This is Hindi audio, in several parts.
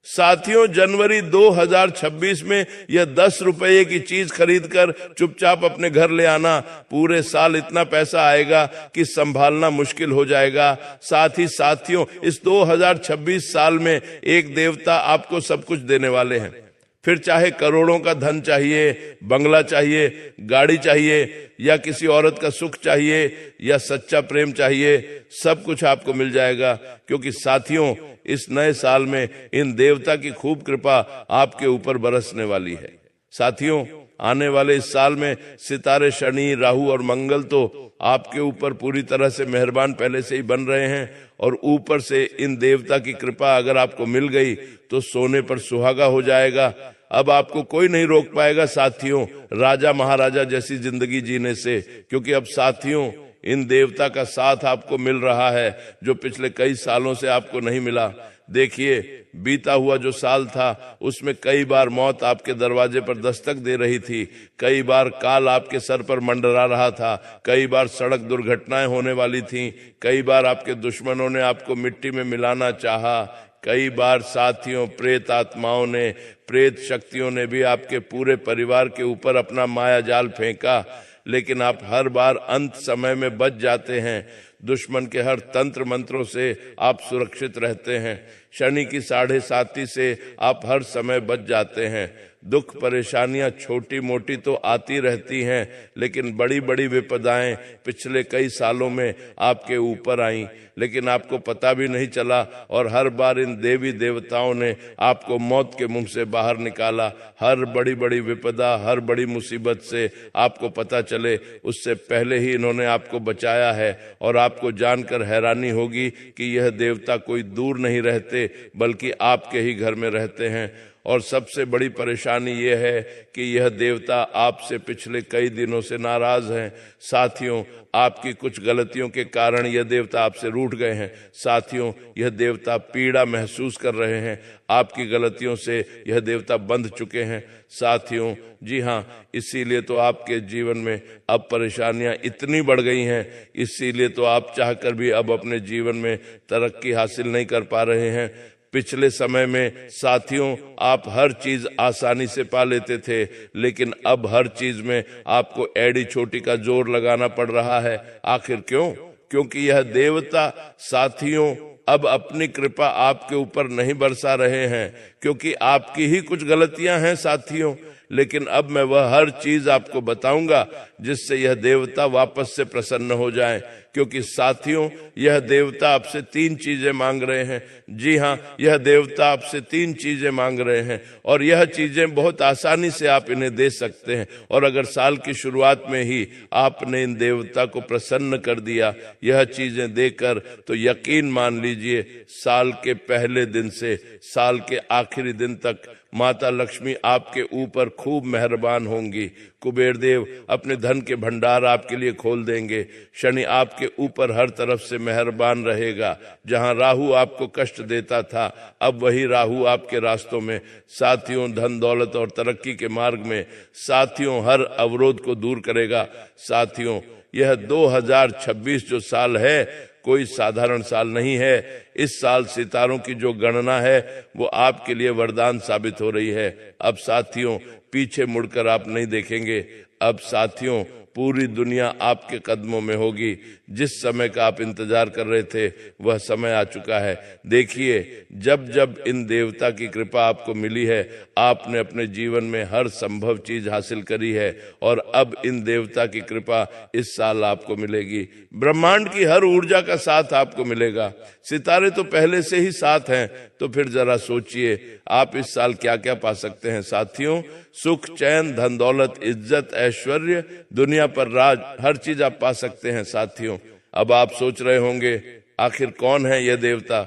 साथियों, जनवरी 2026 में यह 10 रुपये की चीज खरीद कर चुपचाप अपने घर ले आना, पूरे साल इतना पैसा आएगा कि संभालना मुश्किल हो जाएगा। साथ ही साथियों, इस 2026 साल में एक देवता आपको सब कुछ देने वाले हैं। फिर चाहे करोड़ों का धन चाहिए, बंगला चाहिए, गाड़ी चाहिए, या किसी औरत का सुख चाहिए, या सच्चा प्रेम चाहिए, सब कुछ आपको मिल जाएगा। क्योंकि साथियों, इस नए साल में इन देवता की खूब कृपा आपके ऊपर बरसने वाली है। साथियों, आने वाले इस साल में सितारे शनि, राहु और मंगल तो आपके ऊपर पूरी तरह से मेहरबान पहले से ही बन रहे हैं, और ऊपर से इन देवता की कृपा अगर आपको मिल गई तो सोने पर सुहागा हो जाएगा। अब आपको कोई नहीं रोक पाएगा साथियों, राजा महाराजा जैसी जिंदगी जीने से। क्योंकि अब साथियों, इन देवता का साथ आपको मिल रहा है जो पिछले कई सालों से आपको नहीं मिला। देखिए, बीता हुआ जो साल था उसमें कई बार मौत आपके दरवाजे पर दस्तक दे रही थी, कई बार काल आपके सर पर मंडरा रहा था, कई बार सड़क दुर्घटनाएं होने वाली थीं, कई बार आपके दुश्मनों ने आपको मिट्टी में मिलाना चाहा, कई बार साथियों प्रेत आत्माओं ने, प्रेत शक्तियों ने भी आपके पूरे परिवार के ऊपर अपना माया जाल फेंका। लेकिन आप हर बार अंत समय में बच जाते हैं। दुश्मन के हर तंत्र मंत्रों से आप सुरक्षित रहते हैं। शनि की 7.5 से आप हर समय बच जाते हैं। दुख परेशानियां छोटी मोटी तो आती रहती हैं, लेकिन बड़ी बड़ी विपदाएं पिछले कई सालों में आपके ऊपर आईं, लेकिन आपको पता भी नहीं चला, और हर बार इन देवी देवताओं ने आपको मौत के मुंह से बाहर निकाला। हर बड़ी बड़ी विपदा, हर बड़ी मुसीबत से आपको पता चले उससे पहले ही इन्होंने आपको बचाया है। और आपको जानकर हैरानी होगी कि यह देवता कोई दूर नहीं रहते, बल्कि आपके ही घर में रहते हैं। और सबसे बड़ी परेशानी यह है कि यह देवता आपसे पिछले कई दिनों से नाराज हैं। साथियों, आपकी कुछ गलतियों के कारण यह देवता आपसे रूठ गए हैं। साथियों, यह देवता पीड़ा महसूस कर रहे हैं, आपकी गलतियों से यह देवता बंध चुके हैं। साथियों, जी हाँ, इसीलिए तो आपके जीवन में अब परेशानियां इतनी बढ़ गई हैं, इसीलिए तो आप चाहकर भी अब अपने जीवन में तरक्की हासिल नहीं कर पा रहे हैं। पिछले समय में साथियों, आप हर चीज आसानी से पा लेते थे, लेकिन अब हर चीज में आपको एड़ी छोटी का जोर लगाना पड़ रहा है। आखिर क्यों? क्योंकि यह देवता साथियों अब अपनी कृपा आपके ऊपर नहीं बरसा रहे हैं, क्योंकि आपकी ही कुछ गलतियां हैं साथियों। लेकिन अब मैं वह हर चीज आपको बताऊंगा जिससे यह देवता वापस से प्रसन्न हो जाए। क्योंकि साथियों, यह देवता आपसे 3 चीजें मांग रहे हैं। जी हाँ, यह देवता आपसे 3 चीजें मांग रहे हैं, और यह चीजें बहुत आसानी से आप इन्हें दे सकते हैं। और अगर साल की शुरुआत में ही आपने इन देवता को प्रसन्न कर दिया यह चीजें देकर, तो यकीन मान लीजिए साल के पहले दिन से साल के आखिरी दिन तक माता लक्ष्मी आपके ऊपर खूब मेहरबान होंगी। कुबेर देव अपने धन के भंडार आपके लिए खोल देंगे। शनि आपके ऊपर हर तरफ से मेहरबान रहेगा। जहां राहु आपको कष्ट देता था, अब वही राहु आपके रास्तों में, साथियों धन दौलत और तरक्की के मार्ग में, साथियों हर अवरोध को दूर करेगा। साथियों, यह 2026 जो साल है कोई साधारण साल नहीं है। इस साल सितारों की जो गणना है वो आपके लिए वरदान साबित हो रही है। अब साथियों, पीछे मुड़कर आप नहीं देखेंगे। अब साथियों, पूरी दुनिया आपके कदमों में होगी। जिस समय का आप इंतजार कर रहे थे वह समय आ चुका है। देखिए, जब जब इन देवता की कृपा आपको मिली है, आपने अपने जीवन में हर संभव चीज हासिल करी है, और अब इन देवता की कृपा इस साल आपको मिलेगी। ब्रह्मांड की हर ऊर्जा का साथ आपको मिलेगा। सितारे तो पहले से ही साथ हैं, तो फिर जरा सोचिए आप इस साल क्या क्या पा सकते हैं। साथियों, सुख, चैन, धन दौलत, इज्जत, ऐश्वर्य, दुनिया पर राज, हर चीज आप पा सकते हैं। साथियों, अब आप सोच रहे होंगे आखिर कौन है यह देवता,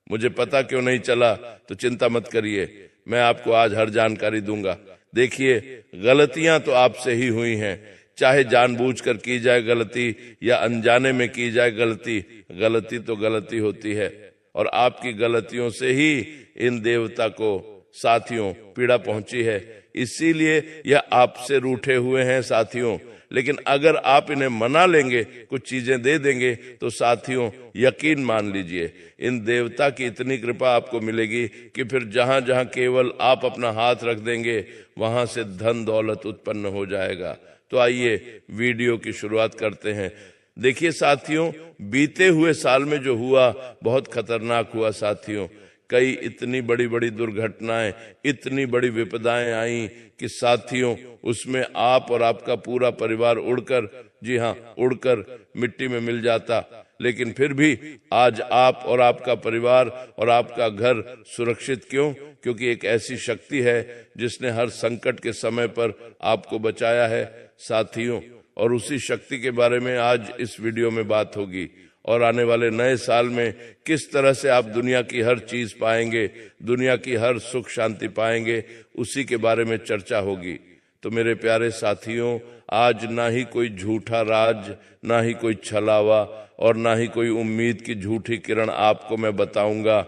मुझे पता क्यों नहीं चला। तो चिंता मत करिए, मैं आपको आज हर जानकारी दूंगा। देखिए, गलतियां तो आपसे ही हुई हैं, चाहे जानबूझकर की जाए गलती या अनजाने में की जाए गलती, गलती तो गलती होती है। और आपकी गलतियों से ही इन देवता को साथियों पीड़ा पहुंची है, इसीलिए यह आपसे रूठे हुए हैं साथियों। लेकिन अगर आप इन्हें मना लेंगे, कुछ चीजें दे देंगे, तो साथियों यकीन मान लीजिए इन देवता की इतनी कृपा आपको मिलेगी कि फिर जहां जहां केवल आप अपना हाथ रख देंगे वहां से धन दौलत उत्पन्न हो जाएगा। तो आइए वीडियो की शुरुआत करते हैं। देखिए साथियों, बीते हुए साल में जो हुआ बहुत खतरनाक हुआ साथियों। कई इतनी बड़ी बड़ी दुर्घटनाएं, इतनी बड़ी विपदाएं आई कि साथियों उसमें आप और आपका पूरा परिवार उड़कर, जी हाँ, उड़कर मिट्टी में मिल जाता। लेकिन फिर भी आज आप और आपका परिवार और आपका घर सुरक्षित क्यों? क्योंकि एक ऐसी शक्ति है जिसने हर संकट के समय पर आपको बचाया है साथियों। और उसी शक्ति के बारे में आज इस वीडियो में बात होगी। और आने वाले नए साल में किस तरह से आप दुनिया की हर चीज पाएंगे, दुनिया की हर सुख शांति पाएंगे, उसी के बारे में चर्चा होगी। तो मेरे प्यारे साथियों, आज ना ही कोई झूठा राज, ना ही कोई छलावा और ना ही कोई उम्मीद की झूठी किरण आपको मैं बताऊंगा।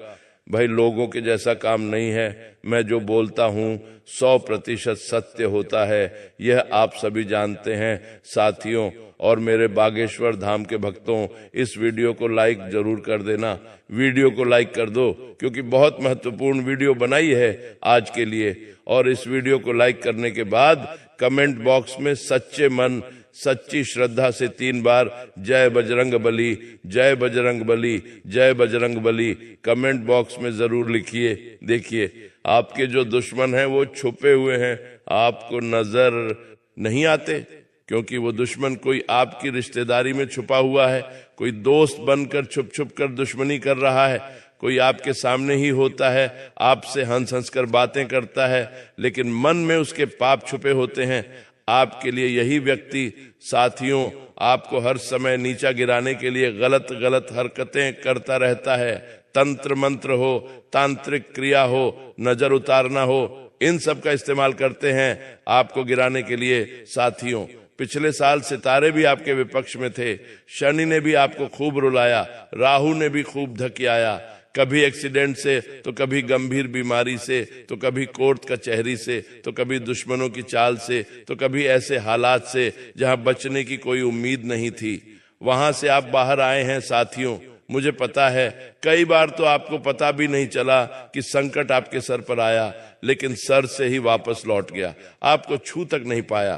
भाई लोगों के जैसा काम नहीं है। मैं जो बोलता हूँ 100% सत्य होता है, यह आप सभी जानते हैं साथियों। और मेरे बागेश्वर धाम के भक्तों, इस वीडियो को लाइक जरूर कर देना। वीडियो को लाइक कर दो, क्योंकि बहुत महत्वपूर्ण वीडियो बनाई है आज के लिए। और इस वीडियो को लाइक करने के बाद कमेंट बॉक्स में सच्चे मन, सच्ची श्रद्धा से 3 बार जय बजरंग बली, जय बजरंग बली, जय बजरंग बली कमेंट बॉक्स में जरूर लिखिए। देखिए आपके जो दुश्मन हैं वो छुपे हुए हैं, आपको नजर नहीं आते, क्योंकि वो दुश्मन कोई आपकी रिश्तेदारी में छुपा हुआ है, कोई दोस्त बनकर छुप छुप कर दुश्मनी कर रहा है, कोई आपके सामने ही होता है, आपसे हंस हंस कर बातें करता है, लेकिन मन में उसके पाप छुपे होते हैं। आपके लिए यही व्यक्ति साथियों आपको हर समय नीचा गिराने के लिए गलत गलत हरकतें करता रहता है। तंत्र मंत्र हो, तांत्रिक क्रिया हो, नजर उतारना हो, इन सब का इस्तेमाल करते हैं आपको गिराने के लिए साथियों। पिछले साल सितारे भी आपके विपक्ष में थे, शनि ने भी आपको खूब रुलाया, राहु ने भी खूब धकियाया, कभी एक्सीडेंट से, तो कभी गंभीर बीमारी से, तो कभी कोर्ट कचहरी से, तो कभी दुश्मनों की चाल से, तो कभी ऐसे हालात से जहां बचने की कोई उम्मीद नहीं थी। वहां से आप बाहर आए हैं साथियों। मुझे पता है कई बार तो आपको पता भी नहीं चला कि संकट आपके सर पर आया, लेकिन सर से ही वापस लौट गया, आपको छू तक नहीं पाया,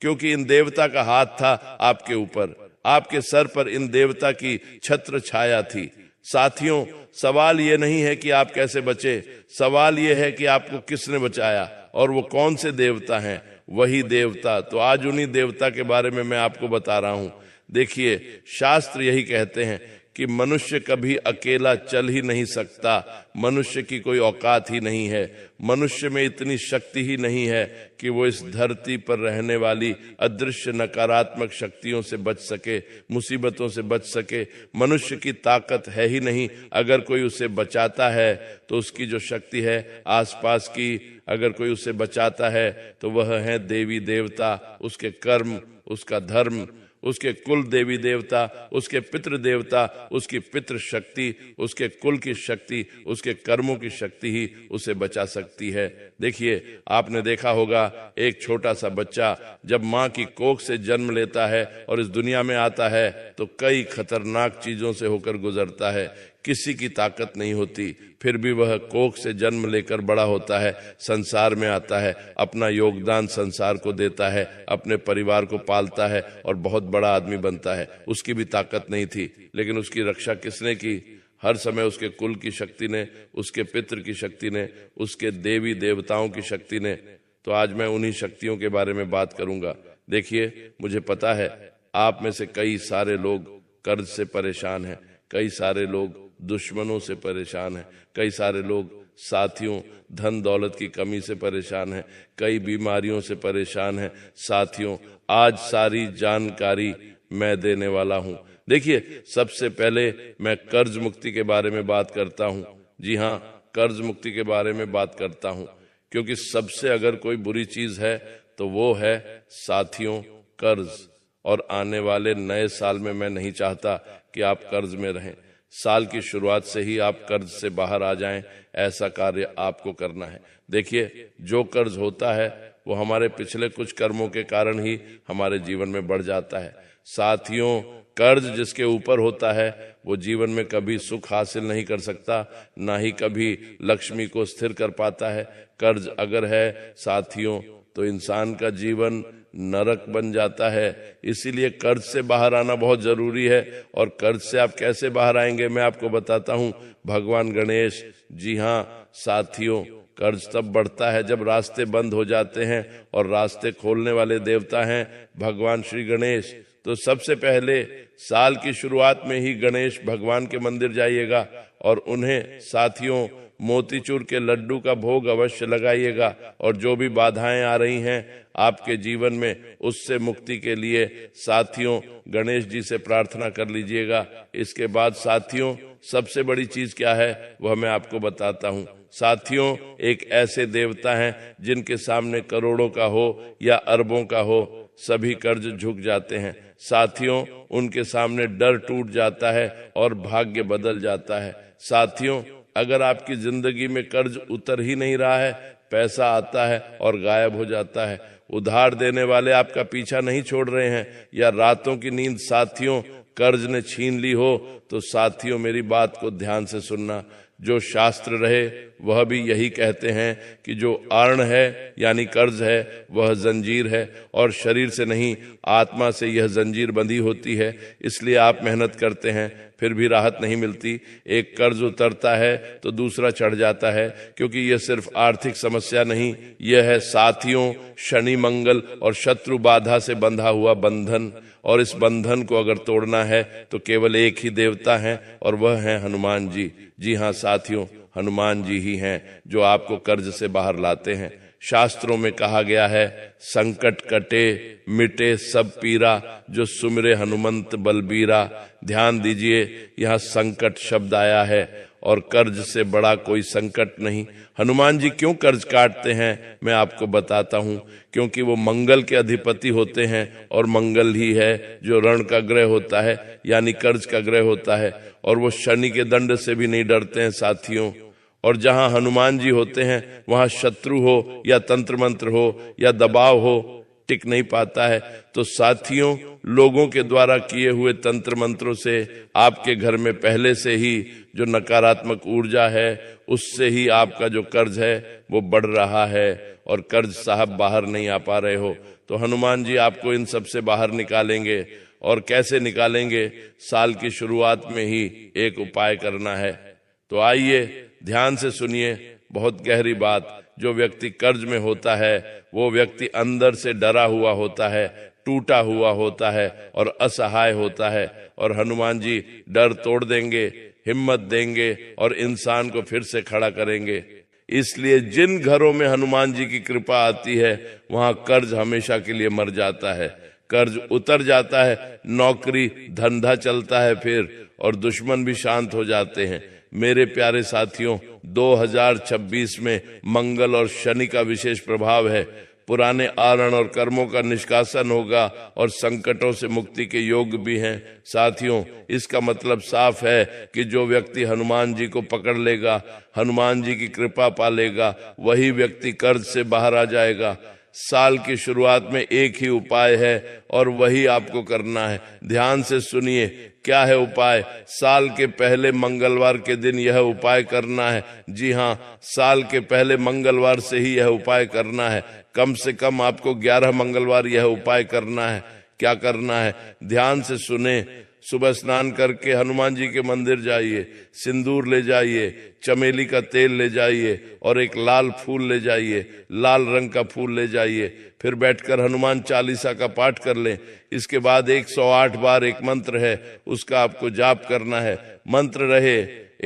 क्योंकि इन देवता का हाथ था आपके ऊपर, आपके सर पर इन देवता की छत्र छाया थी। साथियों सवाल ये नहीं है कि आप कैसे बचे, सवाल ये है कि आपको किसने बचाया और वो कौन से देवता हैं। वही देवता, तो आज उन्हीं देवता के बारे में मैं आपको बता रहा हूं। देखिए शास्त्र यही कहते हैं कि मनुष्य कभी अकेला चल ही नहीं सकता, मनुष्य की कोई औकात ही नहीं है, मनुष्य में इतनी शक्ति ही नहीं है कि वो इस धरती पर रहने वाली अदृश्य नकारात्मक शक्तियों से बच सके, मुसीबतों से बच सके। मनुष्य की ताकत है ही नहीं। अगर कोई उसे बचाता है तो उसकी जो शक्ति है आसपास की, अगर कोई उसे बचाता है तो वह है देवी देवता, उसके कर्म, उसका धर्म, उसके कुल देवी देवता, उसके पितृ देवता, उसकी पितृ शक्ति, उसके कुल की शक्ति, उसके कर्मों की शक्ति ही उसे बचा सकती है। देखिए आपने देखा होगा एक छोटा सा बच्चा जब माँ की कोख से जन्म लेता है और इस दुनिया में आता है तो कई खतरनाक चीजों से होकर गुजरता है, किसी की ताकत नहीं होती, फिर भी वह कोख से जन्म लेकर बड़ा होता है, संसार में आता है, अपना योगदान संसार को देता है, अपने परिवार को पालता है और बहुत बड़ा आदमी बनता है। उसकी भी ताकत नहीं थी, लेकिन उसकी रक्षा किसने की? हर समय उसके कुल की शक्ति ने, उसके पितृ की शक्ति ने, उसके देवी देवताओं की शक्ति ने। तो आज मैं उन्हीं शक्तियों के बारे में बात करूंगा। देखिए मुझे पता है आप में से कई सारे लोग कर्ज से परेशान हैं, कई सारे लोग दुश्मनों से परेशान हैं, कई सारे लोग साथियों धन दौलत की कमी से परेशान हैं, कई बीमारियों से परेशान हैं। साथियों आज सारी जानकारी मैं देने वाला हूं। देखिए सबसे पहले मैं कर्ज मुक्ति के बारे में बात करता हूं। जी हाँ, कर्ज मुक्ति के बारे में बात करता हूं, क्योंकि सबसे अगर कोई बुरी चीज है तो वो है साथियों कर्ज। और आने वाले नए साल में मैं नहीं चाहता कि आप कर्ज में रहें। साल की शुरुआत से ही आप कर्ज से बाहर आ जाएं, ऐसा कार्य आपको करना है। देखिए, जो कर्ज होता है वो हमारे पिछले कुछ कर्मों के कारण ही हमारे जीवन में बढ़ जाता है। साथियों, कर्ज जिसके ऊपर होता है वो जीवन में कभी सुख हासिल नहीं कर सकता, ना ही कभी लक्ष्मी को स्थिर कर पाता है। कर्ज अगर है साथियों तो इंसान का जीवन नरक बन जाता है। इसीलिए कर्ज से बाहर आना बहुत जरूरी है। और कर्ज से आप कैसे बाहर आएंगे मैं आपको बताता हूँ। भगवान गणेश, जी हाँ साथियों, कर्ज तब बढ़ता है जब रास्ते बंद हो जाते हैं, और रास्ते खोलने वाले देवता हैं भगवान श्री गणेश। तो सबसे पहले साल की शुरुआत में ही गणेश भगवान के मंदिर जाइएगा और उन्हें साथियों मोतीचूर के लड्डू का भोग अवश्य लगाइएगा। और जो भी बाधाएं आ रही हैं आपके जीवन में, उससे मुक्ति के लिए साथियों गणेश जी से प्रार्थना कर लीजिएगा। इसके बाद साथियों सबसे बड़ी चीज क्या है वह मैं आपको बताता हूँ। साथियों, एक ऐसे देवता हैं जिनके सामने करोड़ों का हो या अरबों का हो, सभी कर्ज झुक जाते हैं। साथियों, उनके सामने डर टूट जाता है और भाग्य बदल जाता है। साथियों, अगर आपकी जिंदगी में कर्ज उतर ही नहीं रहा है, पैसा आता है और गायब हो जाता है, उधार देने वाले आपका पीछा नहीं छोड़ रहे हैं, या रातों की नींद साथियों कर्ज ने छीन ली हो, तो साथियों मेरी बात को ध्यान से सुनना। जो शास्त्र रहे वह भी यही कहते हैं कि जो आर्ण है यानी कर्ज है वह जंजीर है, और शरीर से नहीं आत्मा से यह जंजीर बंधी होती है। इसलिए आप मेहनत करते हैं फिर भी राहत नहीं मिलती। एक कर्ज उतरता है तो दूसरा चढ़ जाता है, क्योंकि यह सिर्फ आर्थिक समस्या नहीं, यह है साथियों शनि मंगल और शत्रु बाधा से बंधा हुआ बंधन। और इस बंधन को अगर तोड़ना है तो केवल एक ही देवता है और वह है हनुमान जी। जी हाँ साथियों, हनुमान जी ही हैं जो आपको कर्ज से बाहर लाते हैं। शास्त्रों में कहा गया है, संकट कटे मिटे सब पीरा, जो सुमिरे हनुमंत बलबीरा। ध्यान दीजिए, यहाँ संकट शब्द आया है और कर्ज से बड़ा कोई संकट नहीं। हनुमान जी क्यों कर्ज काटते हैं मैं आपको बताता हूँ। क्योंकि वो मंगल के अधिपति होते हैं, और मंगल ही है जो ऋण का ग्रह होता है यानी कर्ज का ग्रह होता है, और वो शनि के दंड से भी नहीं डरते हैं साथियों। और जहां हनुमान जी होते हैं वहां शत्रु हो या तंत्र मंत्र हो या दबाव हो, टिक नहीं पाता है। तो साथियों, लोगों के द्वारा किए हुए तंत्र मंत्रों से आपके घर में पहले से ही जो नकारात्मक ऊर्जा है, उससे ही आपका जो कर्ज है वो बढ़ रहा है, और कर्ज साहब बाहर नहीं आ पा रहे हो। तो हनुमान जी आपको इन सब से बाहर निकालेंगे। और कैसे निकालेंगे? साल की शुरुआत में ही एक उपाय करना है। तो आइए ध्यान से सुनिए, बहुत गहरी बात। जो व्यक्ति कर्ज में होता है वो व्यक्ति अंदर से डरा हुआ होता है, टूटा हुआ होता है और असहाय होता है। और हनुमान जी डर तोड़ देंगे, हिम्मत देंगे और इंसान को फिर से खड़ा करेंगे। इसलिए जिन घरों में हनुमान जी की कृपा आती है वहां कर्ज हमेशा के लिए मर जाता है, कर्ज उतर जाता है, नौकरी धंधा चलता है फिर, और दुश्मन भी शांत हो जाते हैं। मेरे प्यारे साथियों, 2026 में मंगल और शनि का विशेष प्रभाव है। पुराने आरण और कर्मों का निष्कासन होगा और संकटों से मुक्ति के योग भी हैं। साथियों, इसका मतलब साफ है कि जो व्यक्ति हनुमान जी को पकड़ लेगा, हनुमान जी की कृपा पा लेगा, वही व्यक्ति कर्ज से बाहर आ जाएगा। साल की शुरुआत में एक ही उपाय है और वही आपको करना है। ध्यान से सुनिए, क्या है उपाय? साल के पहले मंगलवार के दिन यह उपाय करना है। जी हाँ, साल के पहले मंगलवार से ही यह उपाय करना है। कम से कम आपको 11 मंगलवार यह उपाय करना है। क्या करना है? ध्यान से सुने। सुबह स्नान करके हनुमान जी के मंदिर जाइए, सिंदूर ले जाइए, चमेली का तेल ले जाइए और एक लाल फूल ले जाइए, लाल रंग का फूल ले जाइए। फिर बैठकर हनुमान चालीसा का पाठ कर लें। इसके बाद 108 बार एक मंत्र है, उसका आपको जाप करना है। मंत्र रहे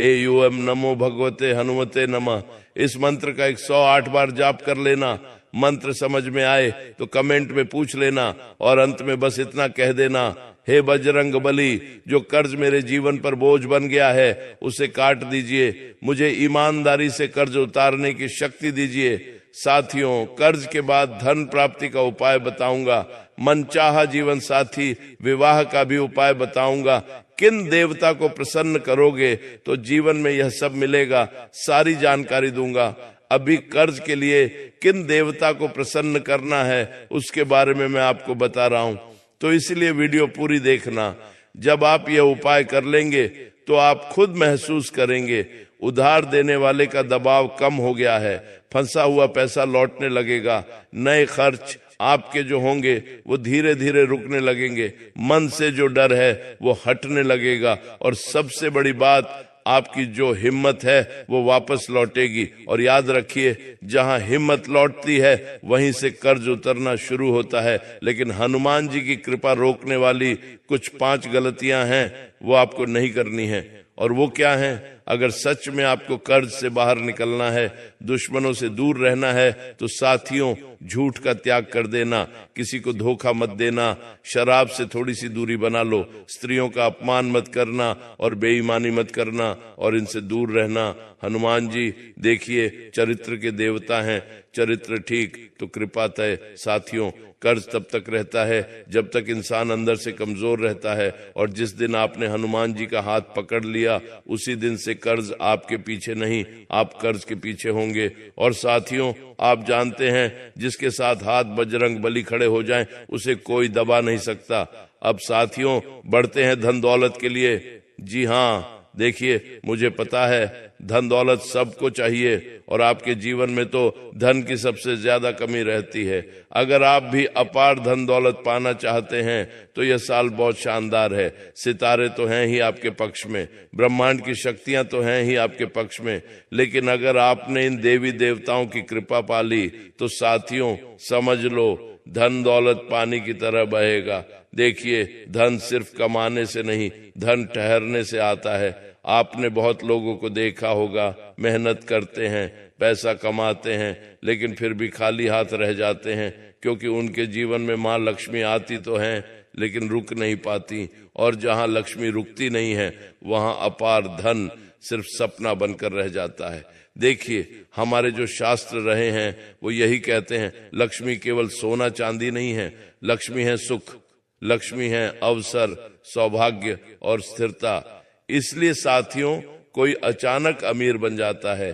एयूएम नमो भगवते हनुमते नमः। इस मंत्र का 108 बार जाप कर लेना। मंत्र समझ में आए तो कमेंट में पूछ लेना और अंत में बस इतना कह देना, हे बजरंग बली, जो कर्ज मेरे जीवन पर बोझ बन गया है उसे काट दीजिए, मुझे ईमानदारी से कर्ज उतारने की शक्ति दीजिए। साथियों, कर्ज के बाद धन प्राप्ति का उपाय बताऊंगा, मनचाहा जीवन साथी विवाह का भी उपाय बताऊंगा। किन देवता को प्रसन्न करोगे तो जीवन में यह सब मिलेगा, सारी जानकारी दूंगा। अभी कर्ज के लिए किन देवता को प्रसन्न करना है उसके बारे में मैं आपको बता रहा हूं, तो इसलिए वीडियो पूरी देखना। जब आप यह उपाय कर लेंगे तो आप खुद महसूस करेंगे उधार देने वाले का दबाव कम हो गया है, फंसा हुआ पैसा लौटने लगेगा, नए खर्च आपके जो होंगे वो धीरे धीरे रुकने लगेंगे, मन से जो डर है वो हटने लगेगा, और सबसे बड़ी बात आपकी जो हिम्मत है वो वापस लौटेगी। और याद रखिए, जहां हिम्मत लौटती है वहीं से कर्ज उतरना शुरू होता है। लेकिन हनुमान जी की कृपा रोकने वाली कुछ 5 गलतियां हैं, वो आपको नहीं करनी है। और वो क्या है? अगर सच में आपको कर्ज से बाहर निकलना है, दुश्मनों से दूर रहना है, तो साथियों, झूठ का त्याग कर देना, किसी को धोखा मत देना, शराब से थोड़ी सी दूरी बना लो, स्त्रियों का अपमान मत करना और बेईमानी मत करना, और इनसे दूर रहना। हनुमान जी देखिए चरित्र के देवता हैं, चरित्र ठीक तो कृपा तय। साथियों, कर्ज तब तक रहता है जब तक इंसान अंदर से कमजोर रहता है, और जिस दिन आपने हनुमान जी का हाथ पकड़ लिया उसी दिन से कर्ज आपके पीछे नहीं, आप कर्ज के पीछे होंगे। और साथियों, आप जानते हैं जिसके साथ हाथ बजरंग बली खड़े हो जाएं उसे कोई दबा नहीं सकता। अब साथियों, बढ़ते हैं धन दौलत के लिए। जी हाँ, देखिए मुझे पता है धन दौलत सबको चाहिए, और आपके जीवन में तो धन की सबसे ज्यादा कमी रहती है। अगर आप भी अपार धन दौलत पाना चाहते हैं तो यह साल बहुत शानदार है। सितारे तो हैं ही आपके पक्ष में, ब्रह्मांड की शक्तियां तो हैं ही आपके पक्ष में, लेकिन अगर आपने इन देवी देवताओं की कृपा पाली तो साथियों समझ लो, धन दौलत पानी की तरह बहेगा। देखिए, धन सिर्फ कमाने से नहीं, धन ठहरने से आता है। आपने बहुत लोगों को देखा होगा, मेहनत करते हैं, पैसा कमाते हैं, लेकिन फिर भी खाली हाथ रह जाते हैं, क्योंकि उनके जीवन में माँ लक्ष्मी आती तो हैं लेकिन रुक नहीं पाती, और जहाँ लक्ष्मी रुकती नहीं है वहाँ अपार धन सिर्फ सपना बनकर रह जाता है। देखिए, हमारे जो शास्त्र रहे हैं वो यही कहते हैं, लक्ष्मी केवल सोना चांदी नहीं है, लक्ष्मी है सुख, लक्ष्मी है अवसर, सौभाग्य और स्थिरता। इसलिए साथियों, कोई अचानक अमीर बन जाता है,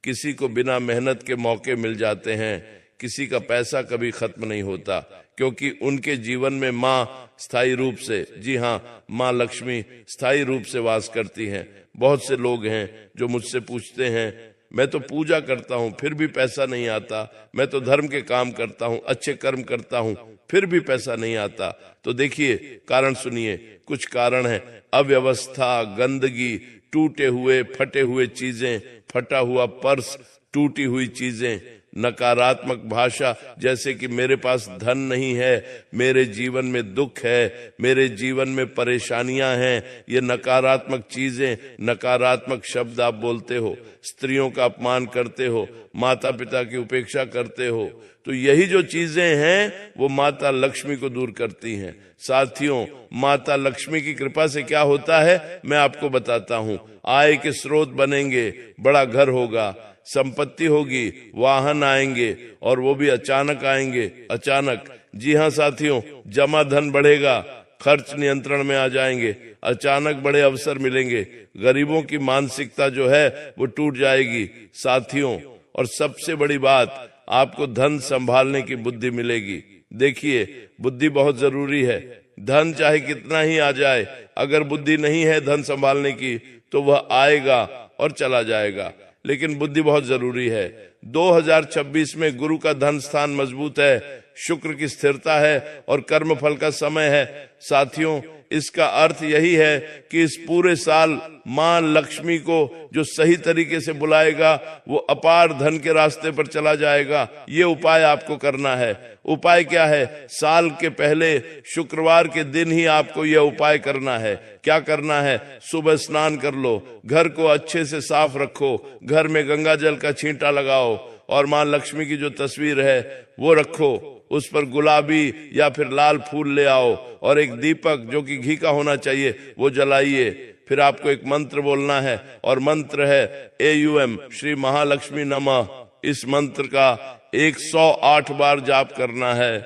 किसी को बिना मेहनत के मौके मिल जाते हैं, किसी का पैसा कभी खत्म नहीं होता, क्योंकि उनके जीवन में माँ स्थायी रूप से, जी हाँ, माँ लक्ष्मी स्थायी रूप से वास करती हैं। बहुत से लोग हैं जो मुझसे पूछते हैं, मैं तो पूजा करता हूँ फिर भी पैसा नहीं आता, मैं तो धर्म के काम करता हूँ, अच्छे कर्म करता हूँ, फिर भी पैसा नहीं आता। तो देखिए, कारण सुनिए, कुछ कारण है। अव्यवस्था, गंदगी, टूटे हुए फटे हुए चीजें, फटा हुआ पर्स, टूटी हुई चीजें, नकारात्मक भाषा, जैसे कि मेरे पास धन नहीं है, मेरे जीवन में दुख है, मेरे जीवन में परेशानियां हैं, ये नकारात्मक चीजें, नकारात्मक शब्द आप बोलते हो, स्त्रियों का अपमान करते हो, माता पिता की उपेक्षा करते हो, तो यही जो चीजें हैं वो माता लक्ष्मी को दूर करती हैं। साथियों, माता लक्ष्मी की कृपा से क्या होता है मैं आपको बताता हूँ। आय के स्रोत बनेंगे, बड़ा घर होगा, संपत्ति होगी, वाहन आएंगे, और वो भी अचानक आएंगे, अचानक। जी हाँ साथियों, जमा धन बढ़ेगा, खर्च नियंत्रण में आ जाएंगे, अचानक बड़े अवसर मिलेंगे, गरीबों की मानसिकता जो है वो टूट जाएगी साथियों। और सबसे बड़ी बात, आपको धन संभालने की बुद्धि मिलेगी। देखिए, बुद्धि बहुत जरूरी है। धन चाहे कितना ही आ जाए, अगर बुद्धि नहीं है धन संभालने की तो वह आएगा और चला जाएगा, लेकिन बुद्धि बहुत जरूरी है। 2026 में गुरु का धन स्थान मजबूत है, शुक्र की स्थिरता है और कर्म फल का समय है। साथियों, इसका अर्थ यही है कि इस पूरे साल मां लक्ष्मी को जो सही तरीके से बुलाएगा वो अपार धन के रास्ते पर चला जाएगा। ये उपाय आपको करना है। उपाय क्या है? साल के पहले शुक्रवार के दिन ही आपको यह उपाय करना है। क्या करना है? सुबह स्नान कर लो, घर को अच्छे से साफ रखो, घर में गंगा जल का छींटा लगाओ और मां लक्ष्मी की जो तस्वीर है वो रखो, उस पर गुलाबी या फिर लाल फूल ले आओ और एक दीपक जो कि घी का होना चाहिए वो जलाइए। फिर आपको एक मंत्र बोलना है और मंत्र है AUM श्री महालक्ष्मी नमः। इस मंत्र का 108 बार जाप करना है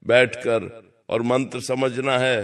बैठकर और मंत्र समझना है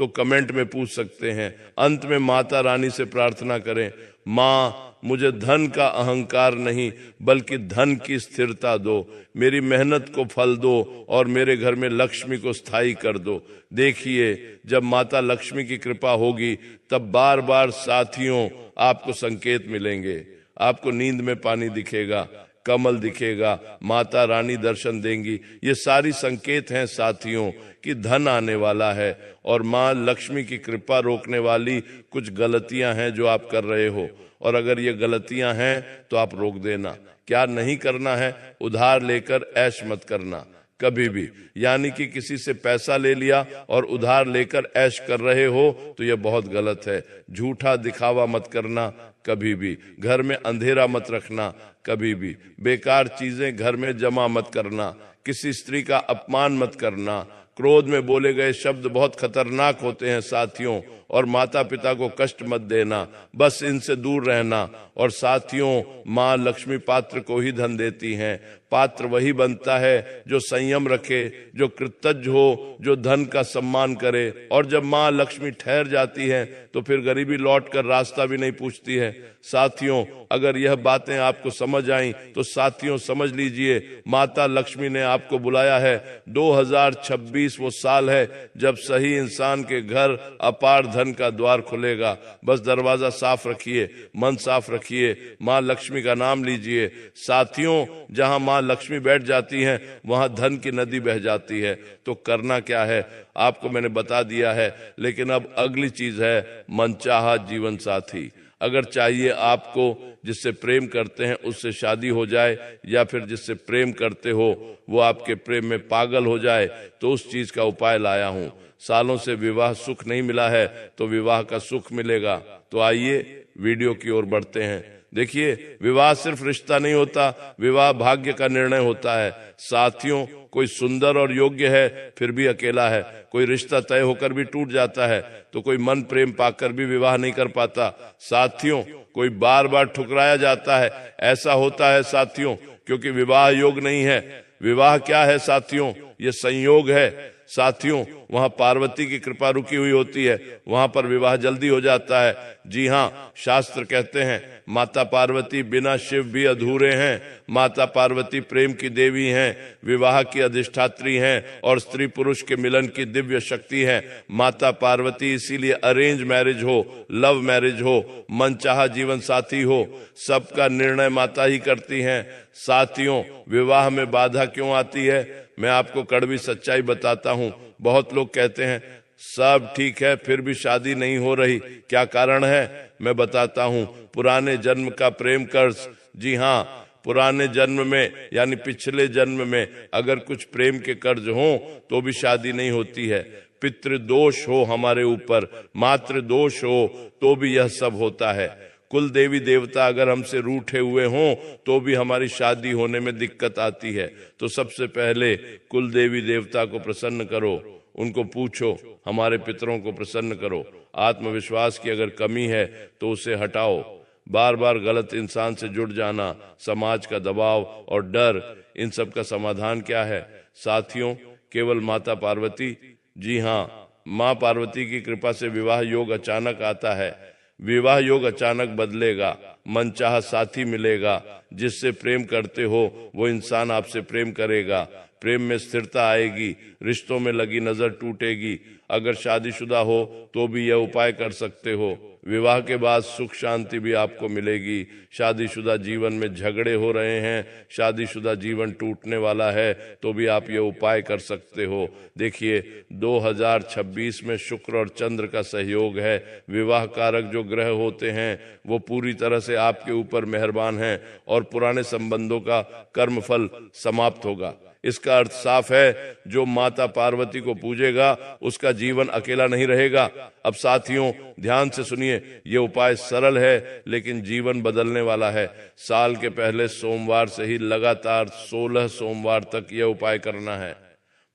तो कमेंट में पूछ सकते हैं। अंत में माता रानी से प्रार्थना करें, माँ मुझे धन का अहंकार नहीं बल्कि धन की स्थिरता दो, मेरी मेहनत को फल दो और मेरे घर में लक्ष्मी को स्थायी कर दो। देखिए जब माता लक्ष्मी की कृपा होगी तब बार बार साथियों आपको संकेत मिलेंगे, आपको नींद में पानी दिखेगा, कमल दिखेगा, माता रानी दर्शन देंगी। ये सारी संकेत हैं साथियों कि धन आने वाला है। और माँ लक्ष्मी की कृपा रोकने वाली कुछ गलतियां हैं जो आप कर रहे हो, और अगर ये गलतियां हैं तो आप रोक देना। क्या नहीं करना है? उधार लेकर ऐश मत करना कभी भी, यानी कि किसी से पैसा ले लिया और उधार लेकर ऐश कर रहे हो तो यह बहुत गलत है। झूठा दिखावा मत करना कभी भी, घर में अंधेरा मत रखना कभी भी, बेकार चीजें घर में जमा मत करना, किसी स्त्री का अपमान मत करना। क्रोध में बोले गए शब्द बहुत खतरनाक होते हैं साथियों, और माता पिता को कष्ट मत देना, बस इनसे दूर रहना। और साथियों माँ लक्ष्मी पात्र को ही धन देती हैं। पात्र वही बनता है जो संयम रखे, जो कृतज्ञ हो, जो धन का सम्मान करे। और जब माँ लक्ष्मी ठहर जाती है तो फिर गरीबी लौट कर रास्ता भी नहीं पूछती है। साथियों अगर यह बातें आपको समझ आईं तो साथियों समझ लीजिए माता लक्ष्मी ने आपको बुलाया है। 2026 वो साल है जब सही इंसान के घर अपार धन का द्वार खुलेगा। बस दरवाजा साफ रखिए, मन साफ रखिए, माँ लक्ष्मी का नाम लीजिए। साथियों जहां माँ लक्ष्मी बैठ जाती हैं वहां धन की नदी बह जाती है। तो करना क्या है आपको मैंने बता दिया है, लेकिन अब अगली चीज है मनचाहा जीवन साथी। अगर चाहिए आपको जिससे प्रेम करते हैं उससे शादी हो जाए, या फिर जिससे प्रेम करते हो वो आपके प्रेम में पागल हो जाए, तो उस चीज का उपाय लाया हूं। सालों से विवाह सुख नहीं मिला है तो विवाह का सुख मिलेगा। तो आइए वीडियो की ओर बढ़ते हैं। देखिए विवाह सिर्फ रिश्ता नहीं होता, विवाह भाग्य का निर्णय होता है। साथियों कोई सुंदर और योग्य है फिर भी अकेला है, कोई रिश्ता तय होकर भी टूट जाता है, तो कोई मन प्रेम पाकर भी विवाह नहीं कर पाता। साथियों कोई बार बार ठुकराया जाता है, ऐसा होता है साथियों क्योंकि विवाह योग नहीं है। विवाह क्या है साथियों? ये संयोग है। साथियों वहां पार्वती की कृपा रुकी हुई होती है, वहां पर विवाह जल्दी हो जाता है। जी हाँ, शास्त्र कहते हैं माता पार्वती बिना शिव भी अधूरे हैं। माता पार्वती प्रेम की देवी हैं, विवाह की अधिष्ठात्री हैं और स्त्री पुरुष के मिलन की दिव्य शक्ति है। माता पार्वती इसीलिए अरेंज मैरिज हो, लव मैरिज हो, मनचाहा जीवन साथी हो, सबका निर्णय माता ही करती हैं। साथियों विवाह में बाधा क्यों आती है? मैं आपको कड़वी सच्चाई बताता हूं। बहुत लोग कहते हैं सब ठीक है फिर भी शादी नहीं हो रही, क्या कारण है? मैं बताता हूं, पुराने जन्म का प्रेम कर्ज। जी हाँ, पुराने जन्म में यानी पिछले जन्म में अगर कुछ प्रेम के कर्ज हों तो भी शादी नहीं होती है। पितृदोष हो हमारे ऊपर, मातृ दोष हो तो भी यह सब होता है। कुल देवी देवता अगर हमसे रूठे हुए हों तो भी हमारी शादी होने में दिक्कत आती है। तो सबसे पहले कुल देवी देवता को प्रसन्न करो, उनको पूछो, हमारे पितरों को प्रसन्न करो। आत्मविश्वास की अगर कमी है तो उसे हटाओ। बार बार गलत इंसान से जुड़ जाना, समाज का दबाव और डर, इन सब का समाधान क्या है? साथियों केवल माता पार्वती। जी हाँ, माँ पार्वती की कृपा से विवाह योग अचानक आता है। विवाह योग अचानक बदलेगा, मनचाहा साथी मिलेगा, जिससे प्रेम करते हो वो इंसान आपसे प्रेम करेगा, प्रेम में स्थिरता आएगी, रिश्तों में लगी नजर टूटेगी। अगर शादीशुदा हो तो भी यह उपाय कर सकते हो। विवाह के बाद सुख शांति भी आपको मिलेगी। शादीशुदा जीवन में झगड़े हो रहे हैं, शादीशुदा जीवन टूटने वाला है तो भी आप ये उपाय कर सकते हो। देखिए 2026 में शुक्र और चंद्र का सहयोग है। विवाह कारक जो ग्रह होते हैं वो पूरी तरह से आपके ऊपर मेहरबान हैं और पुराने संबंधों का कर्मफल समाप्त होगा। इसका अर्थ साफ है, जो माता पार्वती को पूजेगा उसका जीवन अकेला नहीं रहेगा। अब साथियों ध्यान से सुनिए, ये उपाय सरल है लेकिन जीवन बदलने वाला है। साल के पहले सोमवार से ही लगातार 16 सोमवार तक यह उपाय करना है।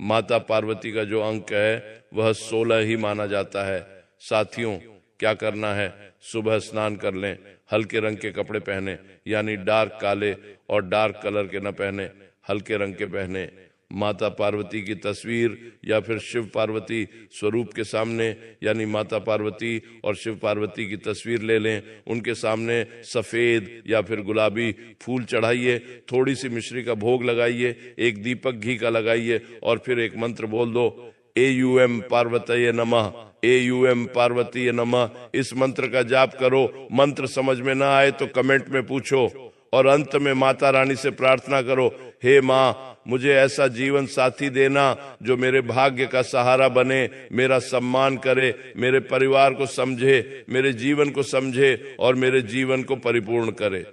माता पार्वती का जो अंक है वह 16 ही माना जाता है। साथियों क्या करना है? सुबह स्नान कर लें, हल्के रंग के कपड़े पहने, यानी डार्क काले और डार्क कलर के न पहने, हल्के रंग के पहने। माता पार्वती की तस्वीर या फिर शिव पार्वती स्वरूप के सामने, यानी माता पार्वती और शिव पार्वती की तस्वीर ले लें, उनके सामने सफेद या फिर गुलाबी फूल चढ़ाइए, थोड़ी सी मिश्री का भोग लगाइए, एक दीपक घी का लगाइए और फिर एक मंत्र बोल दो, AUM पार्वतीय नमः, AUM पार्वतीय नमः। इस मंत्र का जाप करो। मंत्र समझ में ना आए तो कमेंट में पूछो और अंत में माता रानी से प्रार्थना करो, हे माँ, मुझे ऐसा जीवन साथी देना जो मेरे भाग्य का सहारा बने, मेरा सम्मान करे, मेरे परिवार को समझे, मेरे जीवन को समझे और मेरे जीवन को परिपूर्ण करे।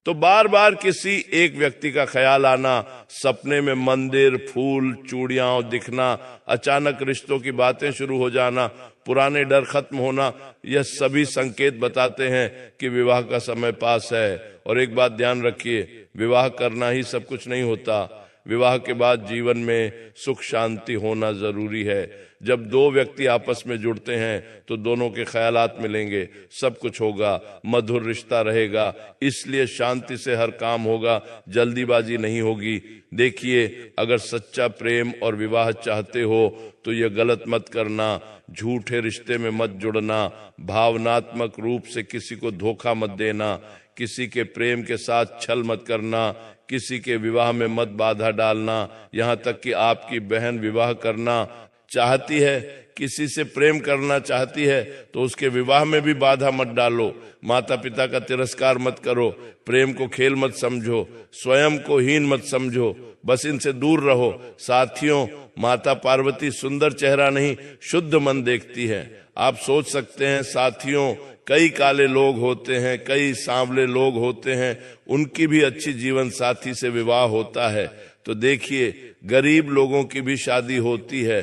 तो बार बार किसी एक व्यक्ति का ख्याल आना, सपने में मंदिर, फूल, चूड़ियां दिखना, अचानक रिश्तों की बातें शुरू हो जाना, पुराने डर खत्म होना, यह सभी संकेत बताते हैं कि विवाह का समय पास है। और एक बात ध्यान रखिए, विवाह करना ही सब कुछ नहीं होता। विवाह के बाद जीवन में सुख शांति होना जरूरी है। जब दो व्यक्ति आपस में जुड़ते हैं तो दोनों के ख्यालात मिलेंगे, सब कुछ होगा, मधुर रिश्ता रहेगा। इसलिए शांति से हर काम होगा, जल्दीबाजी नहीं होगी। देखिए, अगर सच्चा प्रेम और विवाह चाहते हो तो ये गलत मत करना, झूठे रिश्ते में मत जुड़ना, भावनात्मक रूप से किसी को धोखा मत देना, किसी के प्रेम के साथ छल मत करना, किसी के विवाह में मत बाधा डालना। यहाँ तक कि आपकी बहन विवाह करना चाहती है, किसी से प्रेम करना चाहती है, तो उसके विवाह में भी बाधा मत डालो। माता पिता का तिरस्कार मत करो, प्रेम को खेल मत समझो, स्वयं को हीन मत समझो, बस इनसे दूर रहो। साथियों, माता पार्वती सुंदर चेहरा नहीं, शुद्ध मन देखती है। आप सोच सकते हैं साथियों, कई काले लोग होते हैं, कई सांवले लोग होते हैं, उनकी भी अच्छी जीवन साथी से विवाह होता है। तो देखिए, गरीब लोगों की भी शादी होती है,